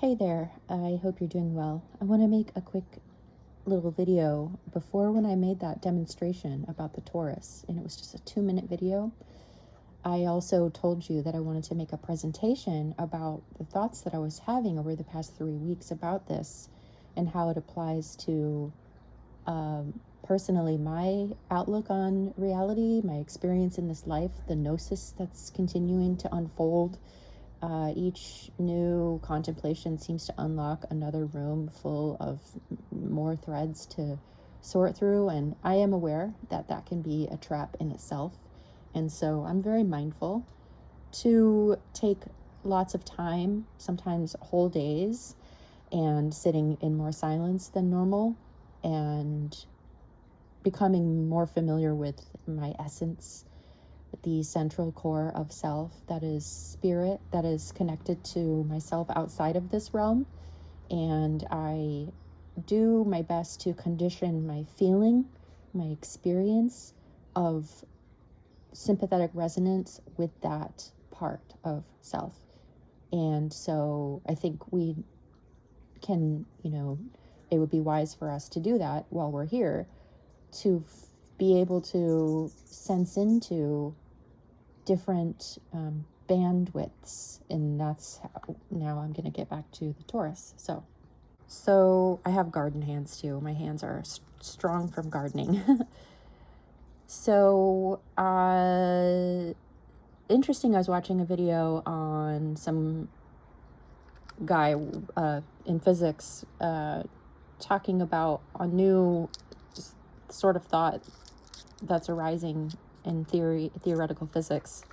Hey there, I hope you're doing well. I want to make a quick little video before when I made that demonstration about the Torus, and it was just a 2-minute video. I also told you that I wanted to make a presentation about the thoughts that I was having over the past 3 weeks about this and how it applies to personally my outlook on reality, my experience in this life, the gnosis that's continuing to unfold. Each new contemplation seems to unlock another room full of more threads to sort through, and I am aware that that can be a trap in itself. And so I'm very mindful to take lots of time, sometimes whole days, and sitting in more silence than normal, and becoming more familiar with my essence, the central core of self that is spirit, that is connected to myself outside of this realm. And I do my best to condition my feeling, my experience of sympathetic resonance with that part of self. And so I think we can, it would be wise for us to do that while we're here, to be able to sense into different bandwidths. And that's how now I'm going to get back to the Torus. So I have garden hands too. My hands are strong from gardening. So interesting, I was watching a video on some guy in physics talking about a new sort of thought that's arising in theoretical physics,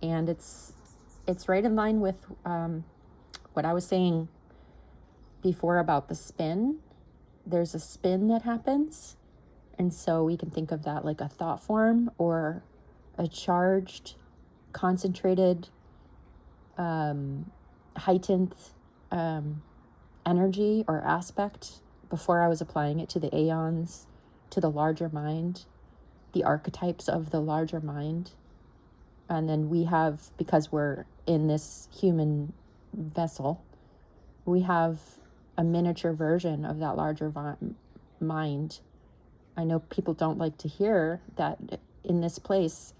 and it's right in line with what I was saying before about the spin. There's a spin that happens, and so we can think of that like a thought form or a charged, concentrated, heightened energy or aspect. Before I was applying it to the aeons, to the larger mind, the archetypes of the larger mind. And then we have, because we're in this human vessel, we have a miniature version of that larger mind. I know people don't like to hear that in this place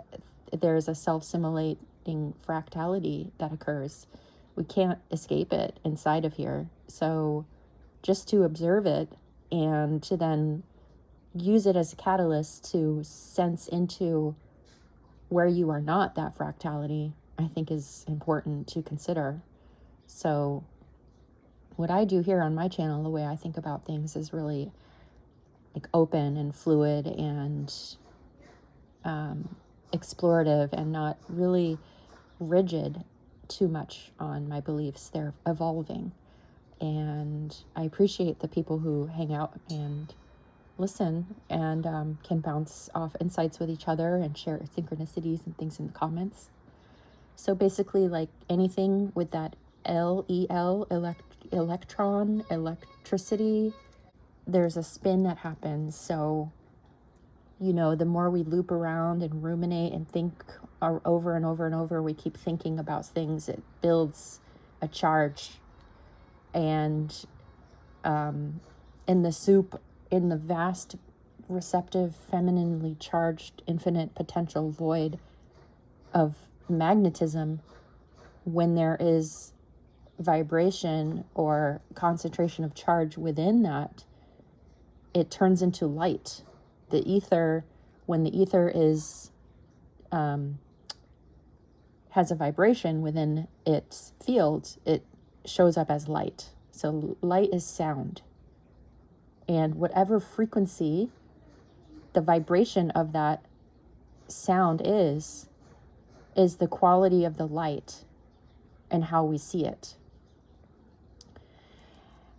there's a self-simulating fractality that occurs. We can't escape it inside of here. So just to observe it and to then use it as a catalyst to sense into where you are not that fractality, I think is important to consider. So what I do here on my channel, the way I think about things, is really like open and fluid and explorative, and not really rigid too much on my beliefs. They're evolving, and I appreciate the people who hang out and listen and can bounce off insights with each other and share synchronicities and things in the comments. So basically, like anything with that LEL, electron, electricity, there's a spin that happens. So, the more we loop around and ruminate and think over and over and over, we keep thinking about things, it builds a charge. And in the soup, in the vast, receptive, femininely charged, infinite potential void of magnetism, when there is vibration or concentration of charge within that, it turns into light. The ether, when the ether is has a vibration within its field, it shows up as light. So light is sound. And whatever frequency the vibration of that sound is the quality of the light and how we see it.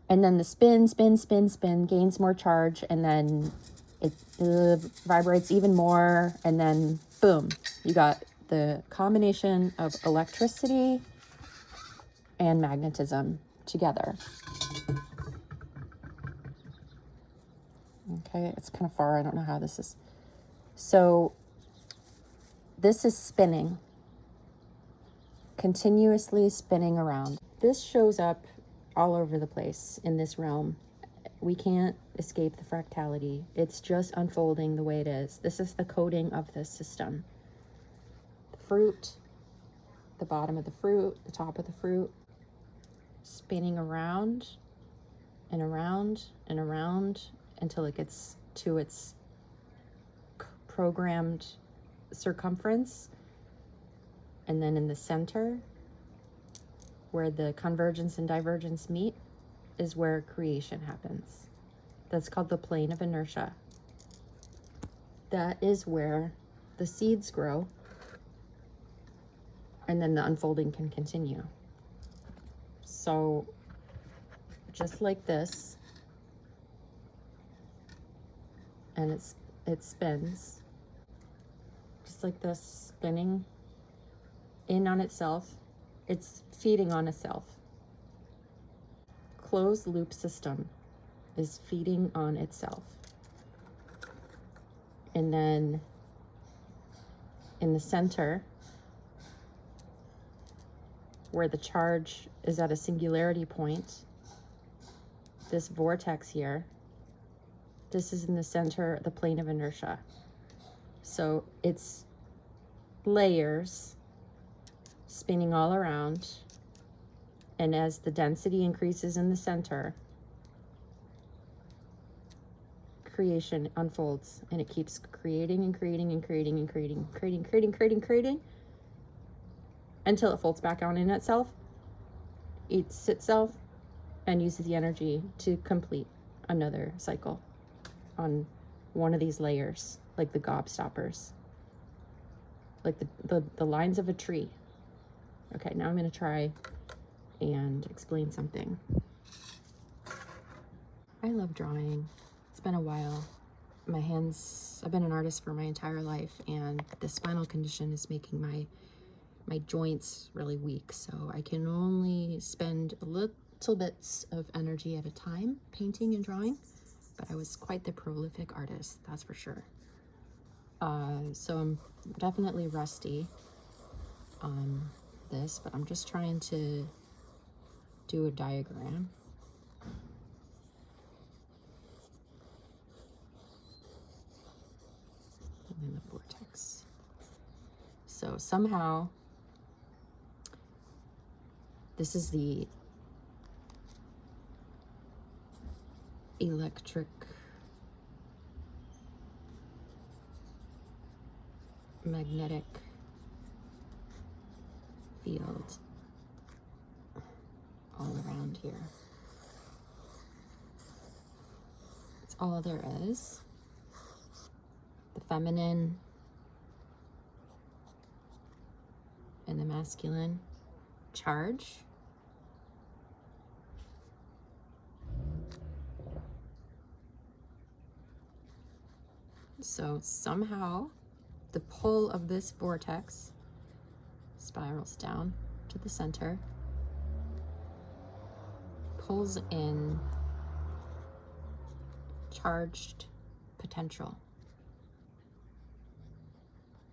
And then the spin gains more charge, and then it vibrates even more, and then boom, you got the combination of electricity and magnetism together. Okay, it's kind of far. I don't know how this is. So this is spinning, continuously spinning around. This shows up all over the place in this realm. We can't escape the fractality. It's just unfolding the way it is. This is the coding of this system. The fruit, the bottom of the fruit, the top of the fruit, spinning around and around and around until it gets to its programmed circumference. And then in the center, where the convergence and divergence meet, is where creation happens. That's called the plane of inertia. That is where the seeds grow, and then the unfolding can continue. So just like this, and it spins, just like this, spinning in on itself. It's feeding on itself. Closed loop system is feeding on itself. And then in the center, where the charge is at a singularity point, this vortex here, this is in the center, the plane of inertia. So it's layers spinning all around, and as the density increases in the center, creation unfolds, and it keeps creating and creating and creating and creating until it folds back on in itself, eats itself, and uses the energy to complete another cycle on one of these layers, like the gobstoppers, like the lines of a tree. Okay, now I'm going to try and explain something. I love drawing. It's been a while. My hands, I've been an artist for my entire life, and the spinal condition is making my joints really weak, so I can only spend a little bits of energy at a time painting and drawing, but I was quite the prolific artist, that's for sure. So I'm definitely rusty on this, but I'm just trying to do a diagram. And then the vortex. So somehow, this is the electric magnetic field all around here. It's all there is. The feminine and the masculine charge. So somehow the pull of this vortex spirals down to the center, pulls in charged potential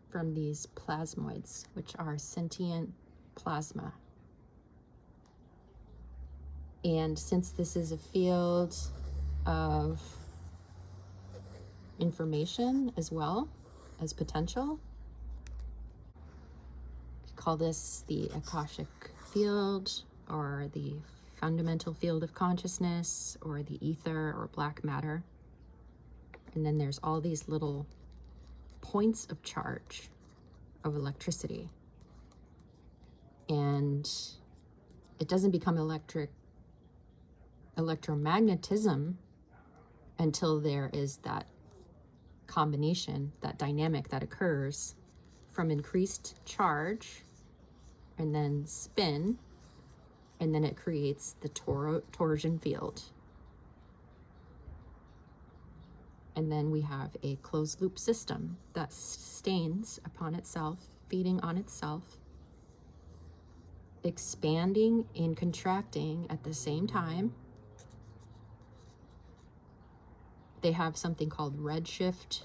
from these plasmoids, which are sentient plasma. And since this is a field of information as well as potential, we call this the Akashic field, or the fundamental field of consciousness, or the ether, or black matter. And then there's all these little points of charge of electricity, and it doesn't become electromagnetism until there is that combination, that dynamic that occurs from increased charge and then spin, and then it creates the torsion field. And then we have a closed loop system that sustains upon itself, feeding on itself, expanding and contracting at the same time. They have something called redshift,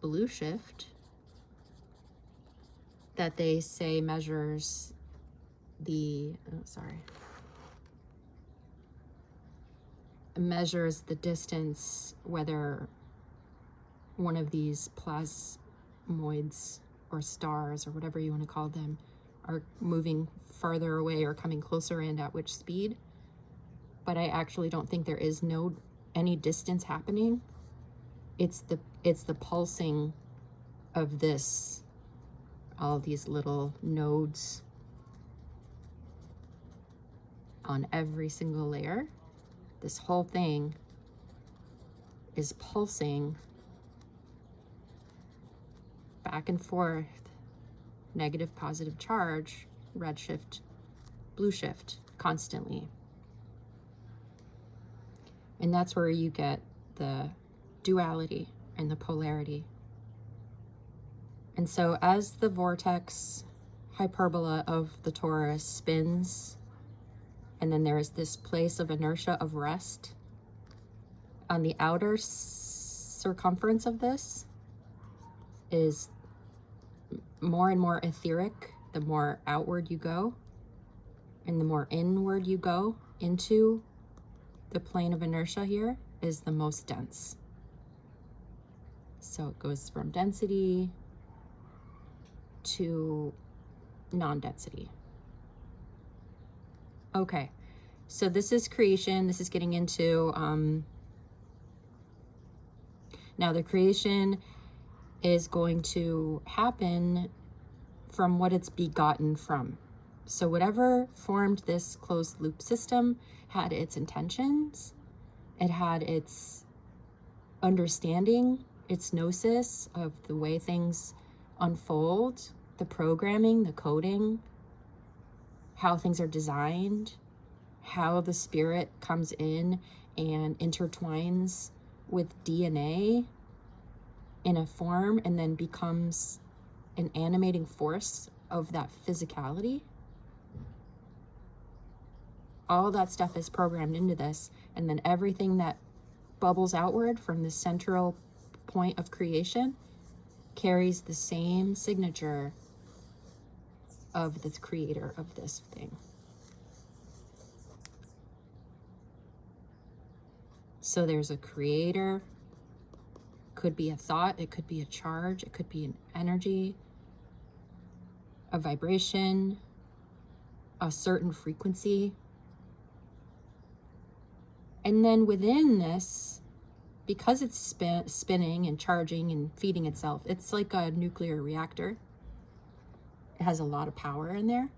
blue shift, that they say measures measures the distance, whether one of these plasmoids or stars or whatever you want to call them are moving farther away or coming closer and at which speed. But I actually don't think there is any distance happening. It's the pulsing of this, all these little nodes on every single layer. This whole thing is pulsing back and forth, negative, positive charge, red shift, blue shift, constantly. And that's where you get the duality and the polarity. And so as the vortex hyperbola of the torus spins, and then there is this place of inertia of rest on the outer circumference of this is more and more etheric the more outward you go, and the more inward you go into the plane of inertia here is the most dense. So it goes from density to non-density. Okay, so this is creation. This is getting into, now the creation is going to happen from what it's begotten from. So whatever formed this closed loop system had its intentions, it had its understanding, its gnosis of the way things unfold, the programming, the coding, how things are designed, how the spirit comes in and intertwines with DNA in a form and then becomes an animating force of that physicality. All that stuff is programmed into this, and then everything that bubbles outward from the central point of creation carries the same signature of the creator of this thing. So there's a creator, could be a thought, it could be a charge, it could be an energy, a vibration, a certain frequency. And then within this, because it's spinning and charging and feeding itself, it's like a nuclear reactor. It has a lot of power in there.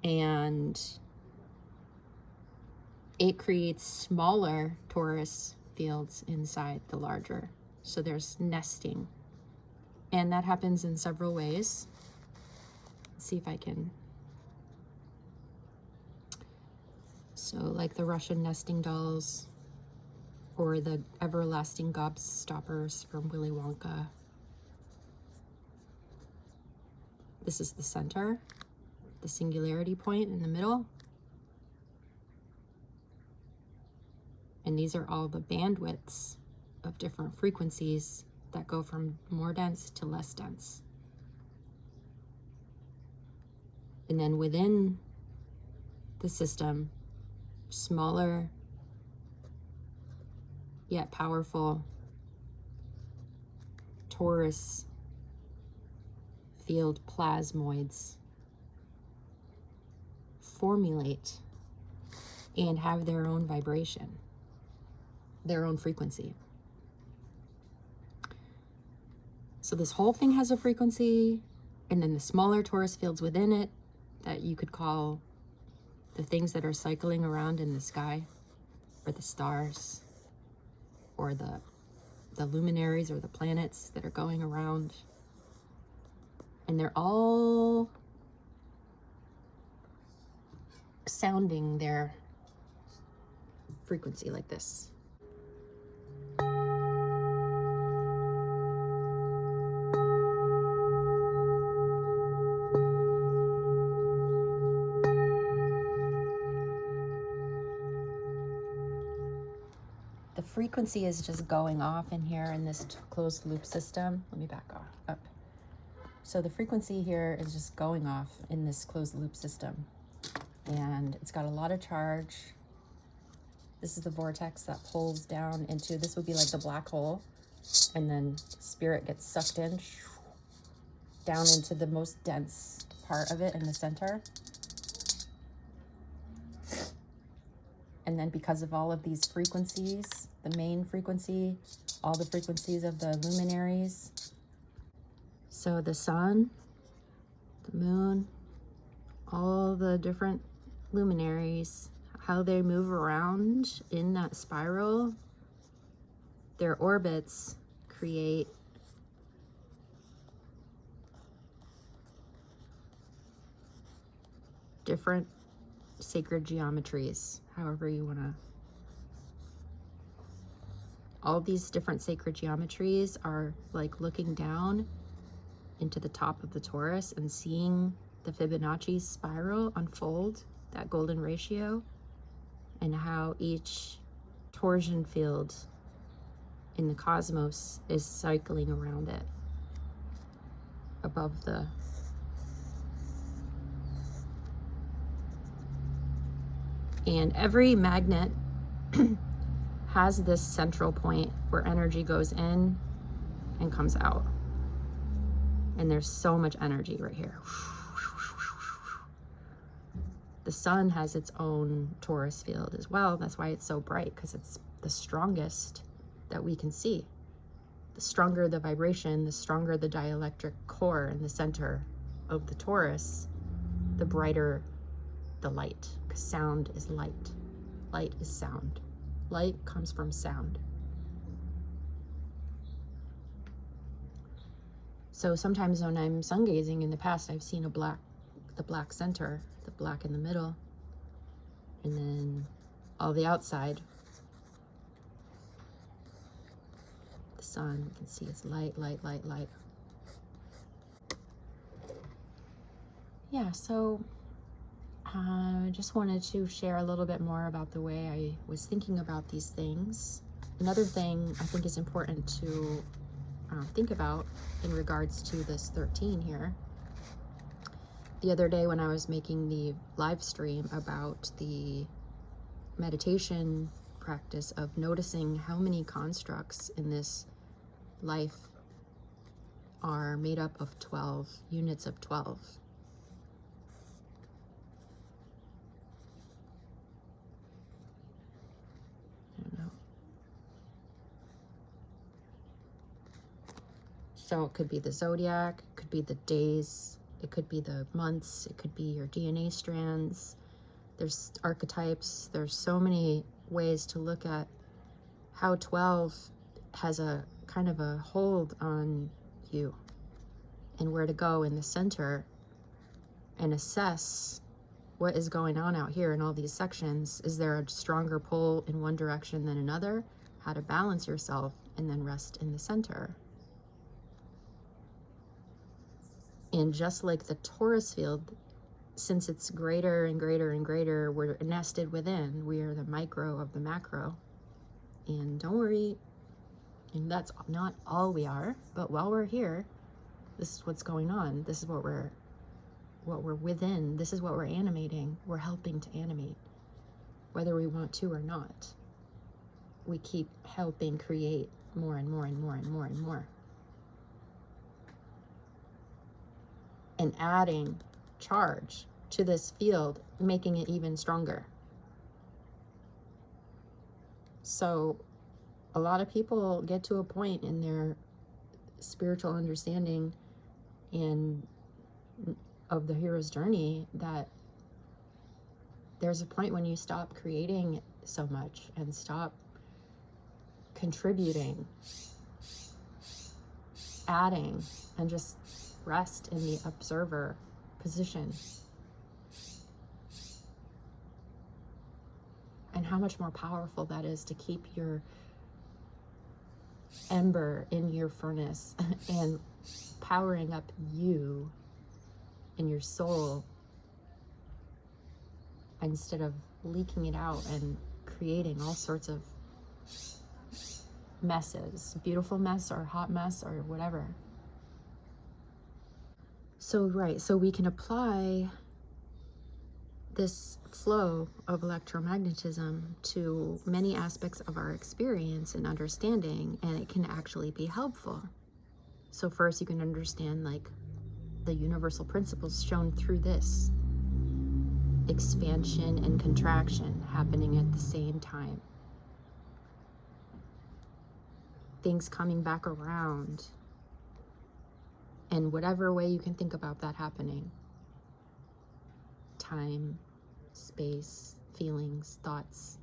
And it creates smaller torus fields inside the larger. So there's nesting. And that happens in several ways. Let's see if I can. So like the Russian nesting dolls, or the everlasting gobstoppers from Willy Wonka. This is the center, the singularity point in the middle. And these are all the bandwidths of different frequencies that go from more dense to less dense. And then within the system, smaller yet powerful torus field plasmoids formulate and have their own vibration, their own frequency. So this whole thing has a frequency, and then the smaller torus fields within it that you could call the things that are cycling around in the sky, or the stars, or the luminaries, or the planets that are going around. And they're all sounding their frequency like this. The frequency is just going off in here in this closed loop system. Let me back up. So the frequency here is just going off in this closed loop system. And it's got a lot of charge. This is the vortex that pulls down into, this would be like the black hole. And then spirit gets sucked in down into the most dense part of it in the center. And then because of all of these frequencies, the main frequency, all the frequencies of the luminaries. So the sun, the moon, all the different luminaries, how they move around in that spiral, their orbits create different sacred geometries, however you want to. All these different sacred geometries are like looking down into the top of the torus and seeing the Fibonacci spiral unfold, that golden ratio, and how each torsion field in the cosmos is cycling around it above the and every magnet has this central point where energy goes in and comes out. And there's so much energy right here. The sun has its own torus field as well. That's why it's so bright, because it's the strongest that we can see. The stronger the vibration, the stronger the dielectric core in the center of the torus, the brighter the light, because sound is light. Light is sound. Light comes from sound. So sometimes when I'm sun gazing in the past, I've seen the black center, the black in the middle, and then all the outside. The sun, you can see it's light, light, light, light. Yeah, so I just wanted to share a little bit more about the way I was thinking about these things. Another thing I think is important to think about in regards to this 13 here. The other day when I was making the live stream about the meditation practice of noticing how many constructs in this life are made up of 12 units of 12. So it could be the zodiac, it could be the days, it could be the months, it could be your DNA strands. There's archetypes. There's so many ways to look at how 12 has a kind of a hold on you and where to go in the center and assess what is going on out here in all these sections. Is there a stronger pull in one direction than another? How to balance yourself and then rest in the center. And just like the torus field, since it's greater and greater and greater, we're nested within. We are the micro of the macro. And don't worry, and that's not all we are, but while we're here, this is what's going on. This is what we're within. This is what we're animating. We're helping to animate, whether we want to or not. We keep helping create more and more and more and more and more. And adding charge to this field, making it even stronger. So a lot of people get to a point in their spiritual understanding and of the hero's journey that there's a point when you stop creating so much and stop contributing, adding, and just rest in the observer position. And how much more powerful that is to keep your ember in your furnace and powering up you and your soul instead of leaking it out and creating all sorts of messes, beautiful mess or hot mess or whatever. So we can apply this flow of electromagnetism to many aspects of our experience and understanding, and it can actually be helpful. So first you can understand like the universal principles shown through this expansion and contraction happening at the same time. Things coming back around in whatever way you can think about that happening. Time, space, feelings, thoughts,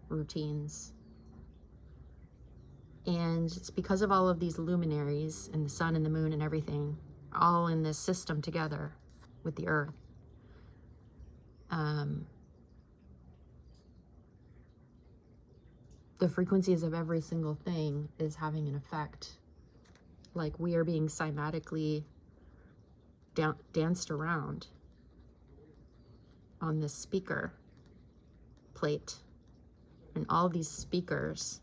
routines. And it's because of all of these luminaries and the sun and the moon and everything, all in this system together with the earth. The frequencies of every single thing is having an effect. Like we are being cymatically danced around on this speaker plate. And all these speakers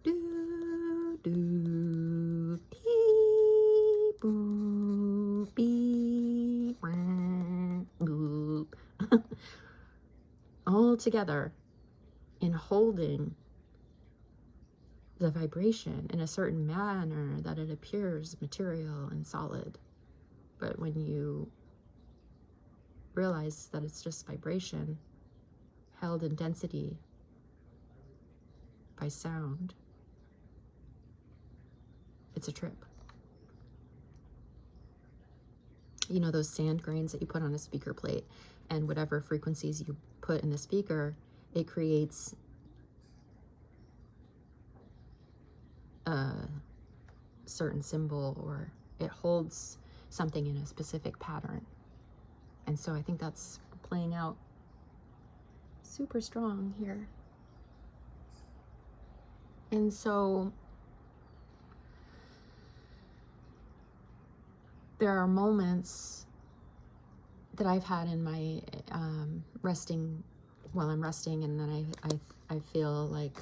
do do dee boop bee boop all together in holding the vibration in a certain manner that it appears material and solid. But when you realize that it's just vibration held in density by sound, it's a trip. You know those sand grains that you put on a speaker plate, and whatever frequencies you put in the speaker, it creates a certain symbol, or it holds something in a specific pattern. And so I think that's playing out super strong here. And so there are moments that I've had in my resting, while I'm resting, and then I feel like,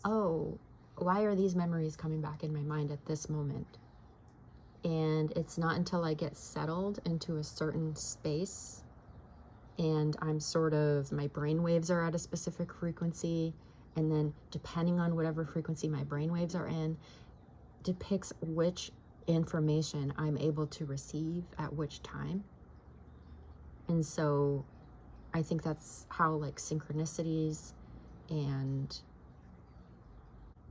oh, why are these memories coming back in my mind at this moment? And it's not until I get settled into a certain space and I'm sort of, my brain waves are at a specific frequency, and then depending on whatever frequency my brain waves are in, depicts which information I'm able to receive at which time. And so I think that's how like synchronicities and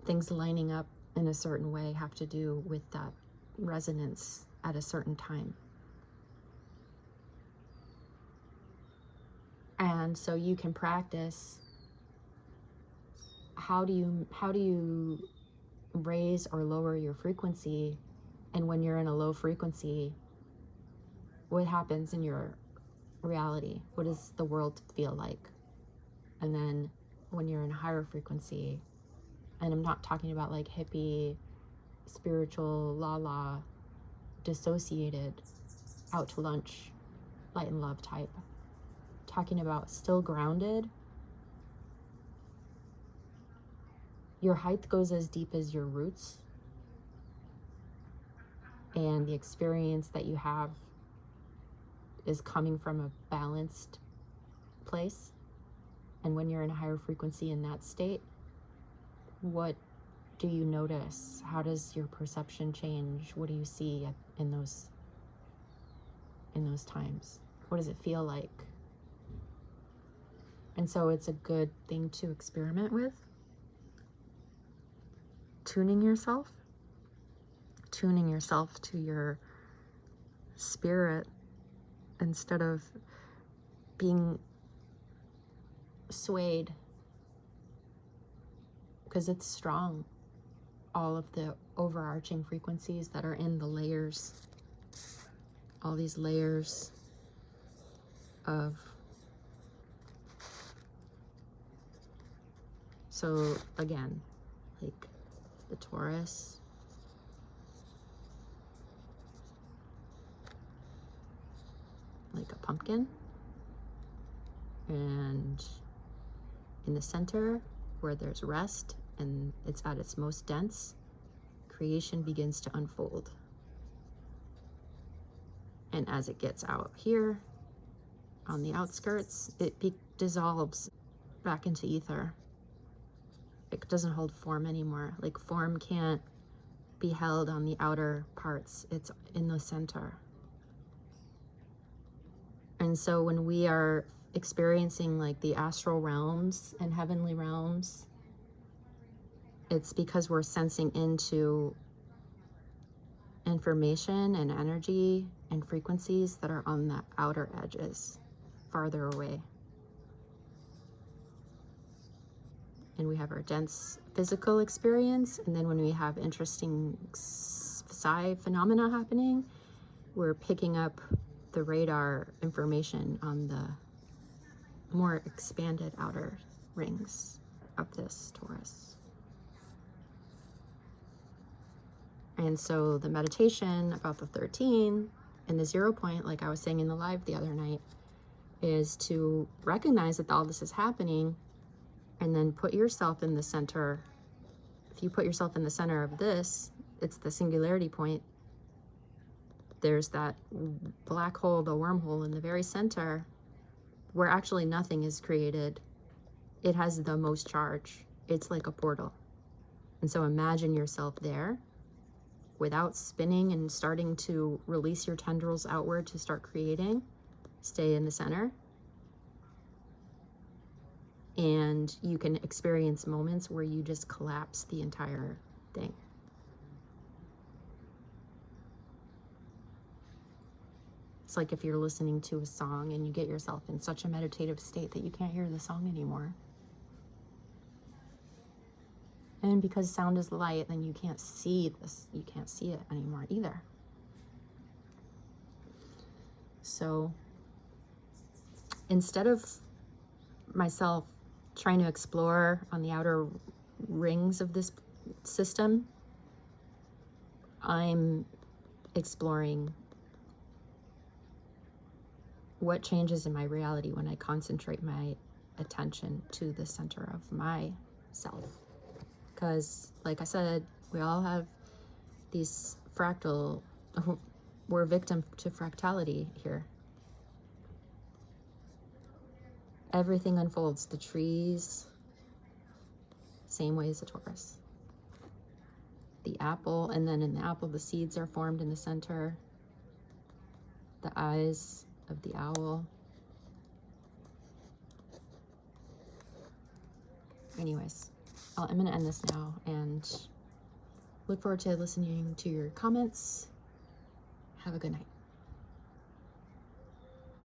things lining up in a certain way have to do with that resonance at a certain time. And so you can practice, how do you raise or lower your frequency? And when you're in a low frequency, what happens in your reality? What does the world feel like? And then when you're in a higher frequency, and I'm not talking about like hippie, spiritual, la dissociated, out to lunch, light and love type. Talking about still grounded. Your height goes as deep as your roots. And the experience that you have is coming from a balanced place. And when you're in a higher frequency in that state, what do you notice? How does your perception change? What do you see in those times? What does it feel like? And so it's a good thing to experiment with. Tuning yourself to your spirit instead of being swayed, because it's strong. All of the overarching frequencies that are in the layers, all these layers of, so again, like the Torus, like a pumpkin, and in the center where there's rest and it's at its most dense, creation begins to unfold. And as it gets out here on the outskirts, it dissolves back into ether. It doesn't hold form anymore. Like form can't be held on the outer parts. It's in the center. And so when we are experiencing like the astral realms and heavenly realms, it's because we're sensing into information and energy and frequencies that are on the outer edges, farther away. And we have our dense physical experience, and then when we have interesting psi phenomena happening, we're picking up the radar information on the more expanded outer rings of this Torus. And so the meditation about the 13 and the 0 point, like I was saying in the live the other night, is to recognize that all this is happening and then put yourself in the center. If you put yourself in the center of this, it's the singularity point. There's that black hole, the wormhole in the very center, where actually nothing is created. It has the most charge. It's like a portal. And so imagine yourself there without spinning and starting to release your tendrils outward to start creating. Stay in the center. And you can experience moments where you just collapse the entire thing. It's like if you're listening to a song and you get yourself in such a meditative state that you can't hear the song anymore. And because sound is light, then you can't see this, you can't see it anymore either. So instead of myself trying to explore on the outer rings of this system, I'm exploring what changes in my reality when I concentrate my attention to the center of myself. Because, like I said, we all have these we're victim to fractality here. Everything unfolds. The trees, same way as the Torus. The apple, and then in the apple, the seeds are formed in the center. The eyes of the owl. Anyways, I'm going to end this now and look forward to listening to your comments. Have a good night.